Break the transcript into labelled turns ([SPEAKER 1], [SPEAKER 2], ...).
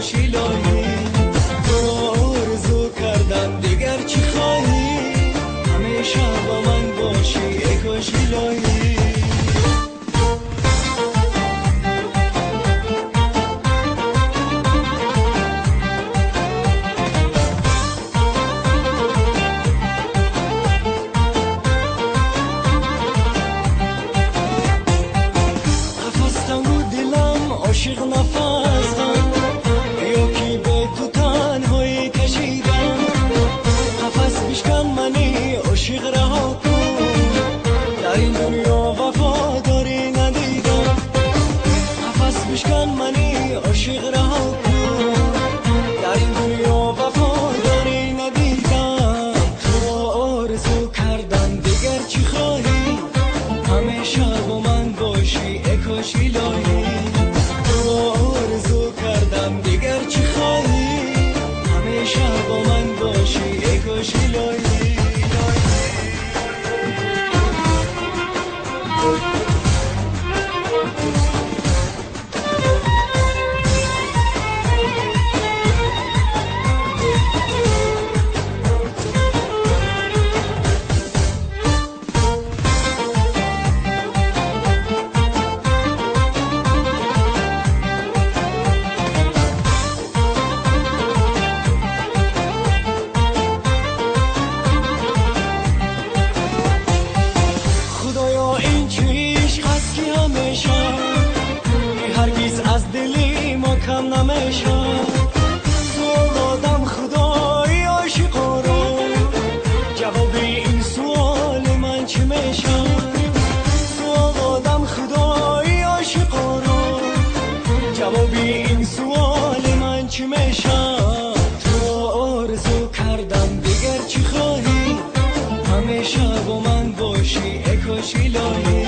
[SPEAKER 1] کاش الهی تو را آرزو کردم دیگر چی خواهی همیشه با من باشی ای کاش الهی عاشق نفسم یا کی به تو تنهایی کشیدم نفس بشکن منی عاشق رها کن در این دنیا وفاداری ندیدم نفس بشکن منی عاشق رها کن در این دنیا وفاداری ندیدم تو را آرزو کردم دیگر چی خواهی همیشه با من باشی ای کاش الهی آرزو کردم دیگر چی خواهی همیشه با من باشی ای کاش الهی از دلی ما کم نمیشه سوال آدم خدای عاشقا رو جواب این سوال من چی میشه سوال آدم خدای عاشقا رو جواب این سوال من چی میشه تو آرزو کردم دیگر چی خواهی همیشه با من باشی ای کاش الهی